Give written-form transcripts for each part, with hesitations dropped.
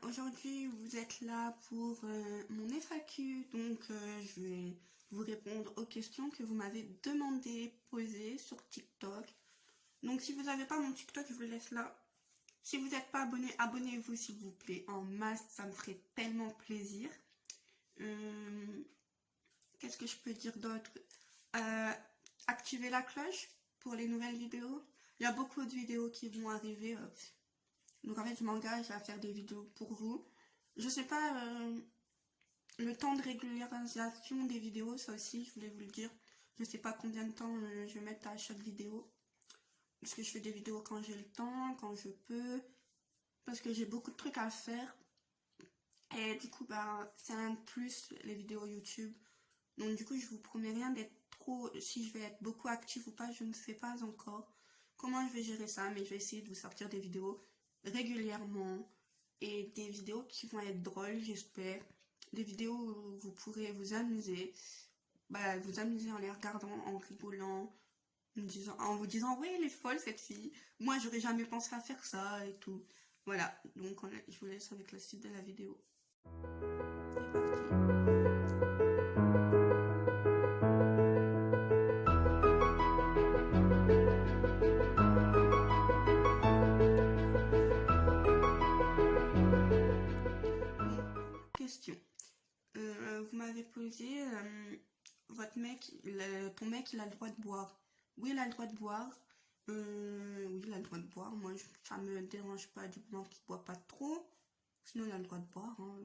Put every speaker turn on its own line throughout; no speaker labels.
Aujourd'hui, vous êtes là pour mon FAQ, donc je vais vous répondre aux questions que vous m'avez demandé poser sur TikTok. Donc si vous n'avez pas mon TikTok, je vous laisse là. Si vous n'êtes pas abonné, abonnez-vous s'il vous plaît en masse, ça me ferait tellement plaisir. Qu'est-ce que je peux dire d'autre? Activez la cloche pour les nouvelles vidéos. Il y a beaucoup de vidéos qui vont arriver. Donc en fait, je m'engage à faire des vidéos pour vous. Je sais pas le temps de régularisation des vidéos, ça aussi, je voulais vous le dire. Je sais pas combien de temps je vais mettre à chaque vidéo. Parce que je fais des vidéos quand j'ai le temps, quand je peux. Parce que j'ai beaucoup de trucs à faire. Et du coup, bah, c'est un plus les vidéos YouTube. Donc du coup, je vous promets rien d'être trop... Si je vais être beaucoup active ou pas, je ne sais pas encore comment je vais gérer ça. Mais je vais essayer de vous sortir des vidéos régulièrement. Et des vidéos qui vont être drôles, j'espère. Des vidéos où vous pourrez vous amuser. Bah, vous amuser en les regardant, en rigolant, en vous disant, oui, elle est folle cette fille. Moi, j'aurais jamais pensé à faire ça et tout. Voilà, donc je vous laisse avec la suite de la vidéo. C'est parti. Question. Vous m'avez posé, votre mec, ton mec, il a le droit de boire. Oui, il a le droit de boire. Oui, il a le droit de boire. Moi, ça me dérange pas du moment qu'il boit pas trop. Sinon, il a le droit de boire. Hein.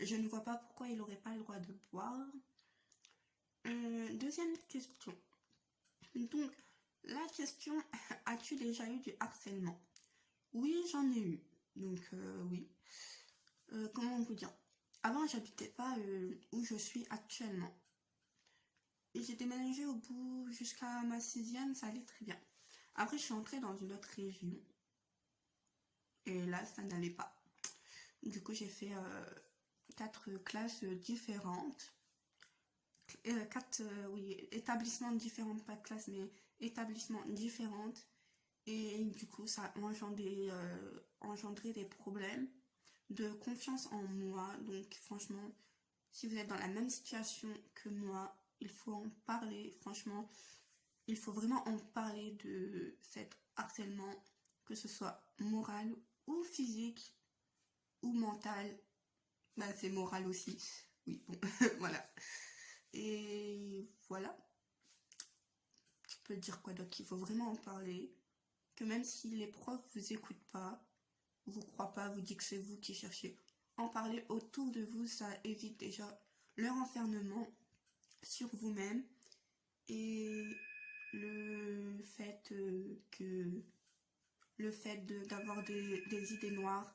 Je ne vois pas pourquoi il n'aurait pas le droit de boire. Deuxième question. Donc, la question, as-tu déjà eu du harcèlement? Oui, j'en ai eu. Donc, oui. Comment vous dire? Avant, j'habitais pas où je suis actuellement. Et j'ai déménagé au bout jusqu'à ma 6e, ça allait très bien. Après, je suis entrée dans une autre région. Et là, ça n'allait pas. Du coup, j'ai fait 4 classes différentes. 4 oui, établissements différents, pas classes, mais établissements différentes. Et du coup, ça a engendré des problèmes de confiance en moi. Donc, franchement, si vous êtes dans la même situation que moi, il faut en parler. Franchement, il faut vraiment en parler de cet harcèlement, que ce soit moral ou physique ou mental. Bah, c'est moral aussi. Oui, bon, voilà. Et voilà. Je peux dire quoi d'autre? Il faut vraiment en parler. Que même si les profs vous écoutent pas, vous croient pas, vous dites que c'est vous qui cherchez, en parler autour de vous, ça évite déjà le renfermement sur vous-même et le fait d'avoir des idées noires.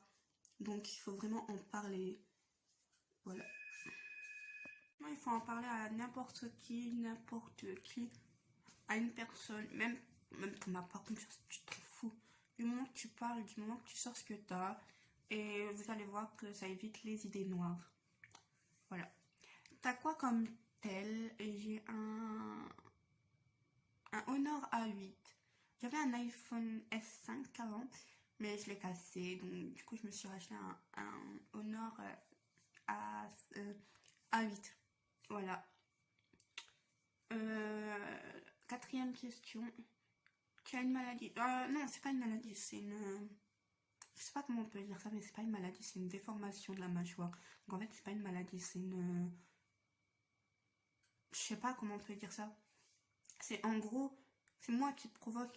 Donc il faut vraiment en parler. Voilà. Il faut en parler à n'importe qui, à une personne, même pour ma part, comme ça, tu t'en fous. Du moment que tu parles, du moment que tu sors ce que tu as, et vous allez voir que ça évite les idées noires. Voilà. T'as quoi comme tel? J'ai un Honor A8. J'avais un iPhone S5 avant, mais je l'ai cassé. Donc, du coup, je me suis racheté un Honor A8. Voilà. Quatrième question. Tu as une maladie? Non, c'est pas une maladie, c'est une... Je sais pas comment on peut dire ça, mais c'est pas une maladie, c'est une déformation de la mâchoire. Donc en fait, c'est pas une maladie, c'est une... Je sais pas comment on peut dire ça. C'est en gros, c'est moi qui provoque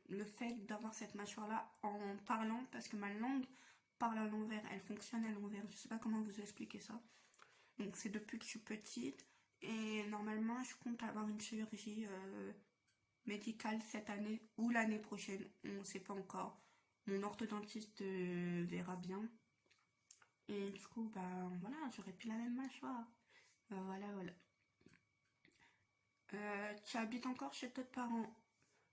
le fait d'avoir cette mâchoire-là en parlant, parce que ma langue parle à l'envers, elle fonctionne à l'envers. Je sais pas comment vous expliquer ça. Donc c'est depuis que je suis petite, et normalement, je compte avoir une chirurgie médicale cette année ou l'année prochaine. On ne sait pas encore. Mon orthodontiste verra bien. Et du coup, bah voilà, j'aurais plus la même mâchoire. Voilà, voilà. Tu habites encore chez tes parents?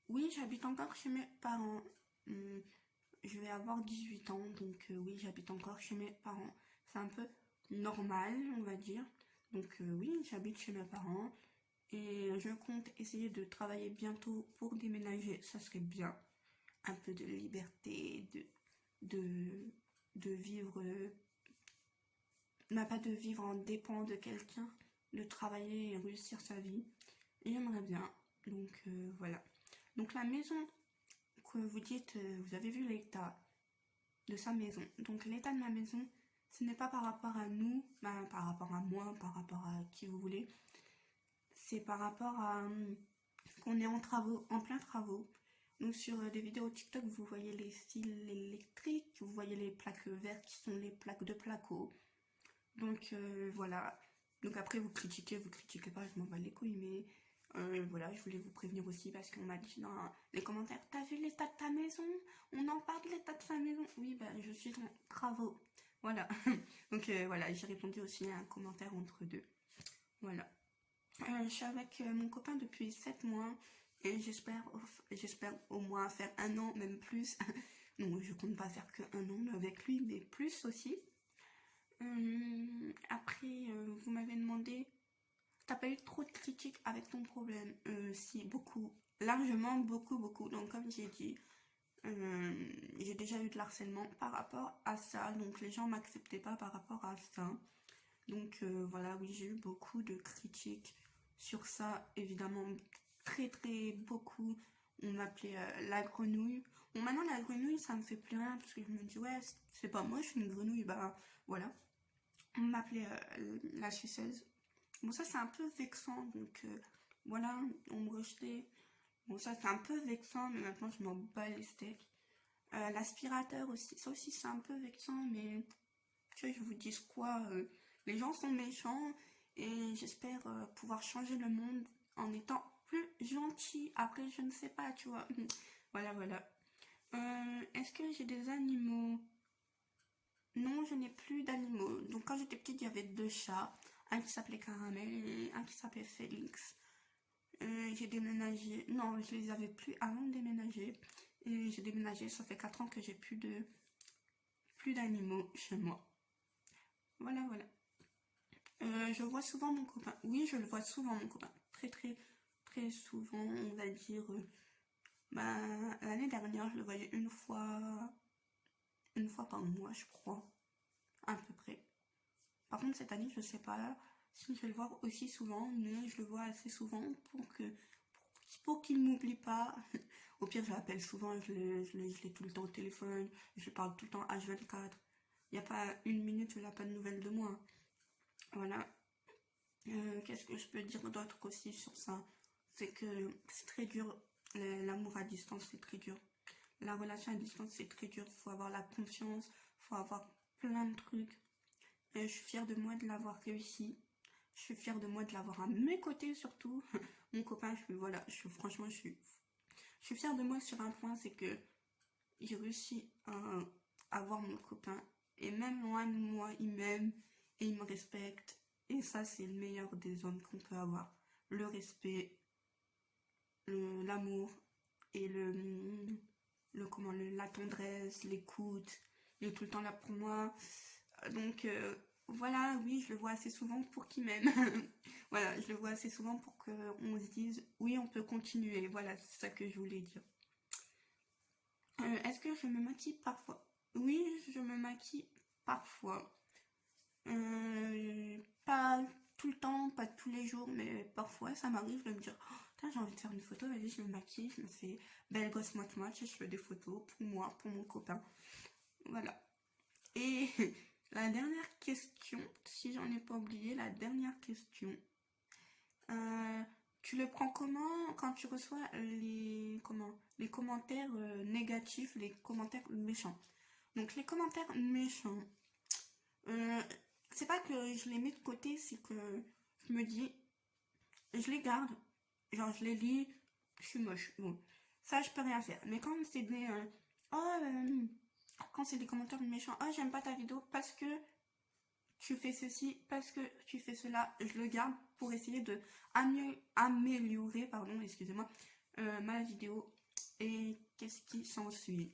Oui, j'habite encore chez mes parents. Je vais avoir 18 ans, donc oui, j'habite encore chez mes parents. C'est un peu normal, on va dire. Donc oui, j'habite chez mes parents. Et je compte essayer de travailler bientôt pour déménager, ça serait bien. Un peu de liberté, de de vivre, pas de vivre en dépend de quelqu'un, de travailler et réussir sa vie. Et j'aimerais bien. Donc voilà. Donc la maison que vous dites, vous avez vu l'état de sa maison. Donc l'état de ma maison, ce n'est pas par rapport à nous, par rapport à moi, par rapport à qui vous voulez. C'est par rapport à qu'on est en travaux, en plein travaux. Donc sur des vidéos TikTok, vous voyez les fils électriques, vous voyez les plaques vertes qui sont les plaques de placo. Donc voilà. Donc après vous critiquez pas, je m'en bats les couilles, mais voilà, je voulais vous prévenir aussi parce qu'on m'a dit dans les commentaires, t'as vu l'état de ta maison? On en parle de l'état de sa maison? Oui, bah je suis en travaux. Voilà. Donc voilà, j'ai répondu aussi à un commentaire entre deux. Voilà. Je suis avec mon copain depuis 7 mois et j'espère au moins faire 1 an, même plus. Non, je compte pas faire que 1 an avec lui, mais plus aussi. Après, vous m'avez demandé, t'as pas eu trop de critiques avec ton problème? Si, beaucoup. Largement, beaucoup, beaucoup. Donc, comme j'ai dit, j'ai déjà eu de l'harcèlement par rapport à ça. Donc, les gens m'acceptaient pas par rapport à ça. Donc, voilà, oui, j'ai eu beaucoup de critiques sur ça. Évidemment, très, très beaucoup. On m'appelait la grenouille. Bon, maintenant, la grenouille, ça me fait plus rien parce que je me dis, ouais, c'est pas moi, je suis une grenouille. Bah, voilà. On m'appelait la suceuse. Bon, ça, c'est un peu vexant. Donc, voilà, on me rejetait. Bon, ça, c'est un peu vexant, mais maintenant, je m'en bats les steaks. L'aspirateur aussi. Ça aussi, c'est un peu vexant, mais tu vois, je vous dis quoi, les gens sont méchants et j'espère pouvoir changer le monde en étant plus gentil. Après, je ne sais pas, tu vois. Voilà, voilà. Est-ce que j'ai des animaux? Non, je n'ai plus d'animaux. Donc quand j'étais petite, il y avait 2 chats. Un qui s'appelait Caramel et un qui s'appelait Félix. J'ai déménagé. Non, je les avais plus avant de déménager. Et j'ai déménagé, ça fait 4 ans que j'ai plus d'animaux chez moi. Voilà, voilà. Je vois souvent mon copain. Oui, je le vois souvent, mon copain. Très, très, très souvent, on va dire. L'année dernière, je le voyais une fois par mois, je crois. À peu près. Par contre, cette année, je sais pas si je vais le voir aussi souvent, mais je le vois assez souvent pour qu'il ne m'oublie pas. Au pire, je l'appelle souvent, je l'ai tout le temps au téléphone, je parle tout le temps H24. Il n'y a pas une minute, je n'ai pas de nouvelles de moi. Voilà. Qu'est-ce que je peux dire d'autre aussi sur ça? C'est que c'est très dur. L'amour à distance, c'est très dur. La relation à distance, c'est très dur. Faut avoir la confiance, faut avoir plein de trucs. Et je suis fière de moi de l'avoir réussi. Je suis fière de moi de l'avoir à mes côtés surtout. Mon copain, franchement, je suis fière de moi sur un point, c'est que j'ai réussi à avoir mon copain. Et même loin de moi, il m'aime et il me respecte. Et ça, c'est le meilleur des hommes qu'on peut avoir. Le respect, l'amour et la tendresse, l'écoute. Il est tout le temps là pour moi. Donc, voilà, oui, je le vois assez souvent pour qu'il m'aime. Voilà, je le vois assez souvent pour qu'on se dise, oui, on peut continuer. Voilà, c'est ça que je voulais dire. Est-ce que je me maquille parfois? Oui, je me maquille parfois. Pas tout le temps, pas tous les jours, mais parfois ça m'arrive de me dire, oh, j'ai envie de faire une photo, vas-y, je me maquille, je me fais belle gosse moite et je fais des photos pour moi, pour mon copain. Voilà. Et la dernière question, si j'en ai pas oublié, la dernière question. Tu le prends comment quand tu reçois les commentaires négatifs, les commentaires méchants? Donc les commentaires méchants, c'est pas que je les mets de côté, c'est que je me dis, je les garde, genre je les lis, je suis moche. Bon, ça je peux rien faire. Mais quand c'est quand c'est des commentaires méchants, oh j'aime pas ta vidéo parce que tu fais ceci, parce que tu fais cela, je le garde pour essayer de améliorer, excusez-moi, ma vidéo et qu'est-ce qui s'ensuit.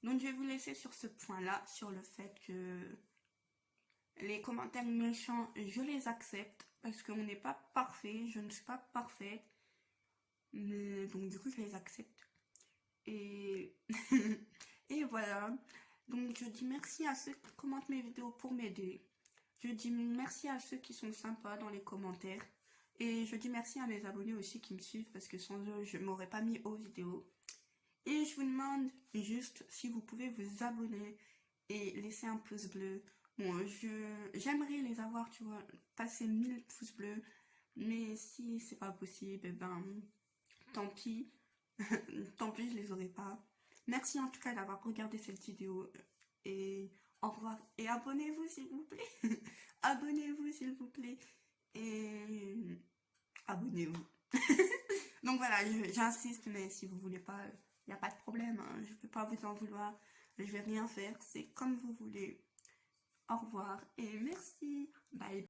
Donc je vais vous laisser sur ce point-là, sur le fait que les commentaires méchants, je les accepte parce qu'on n'est pas parfait, je ne suis pas parfaite, mais donc du coup je les accepte. Et et voilà. Donc, je dis merci à ceux qui commentent mes vidéos pour m'aider. Je dis merci à ceux qui sont sympas dans les commentaires. Et je dis merci à mes abonnés aussi qui me suivent parce que sans eux, je m'aurais pas mis aux vidéos. Et je vous demande juste si vous pouvez vous abonner et laisser un pouce bleu. Bon, j'aimerais les avoir, tu vois, passer 1000 pouces bleus. Mais si c'est pas possible, ben, tant pis. Tant pis, je les aurai pas. Merci en tout cas d'avoir regardé cette vidéo. Et au revoir. Et abonnez-vous s'il vous plaît. Abonnez-vous s'il vous plaît. Et abonnez-vous. Donc voilà, j'insiste, mais si vous voulez pas, il n'y a pas de problème. Hein. Je ne peux pas vous en vouloir. Je vais rien faire. C'est comme vous voulez. Au revoir et merci. Bye.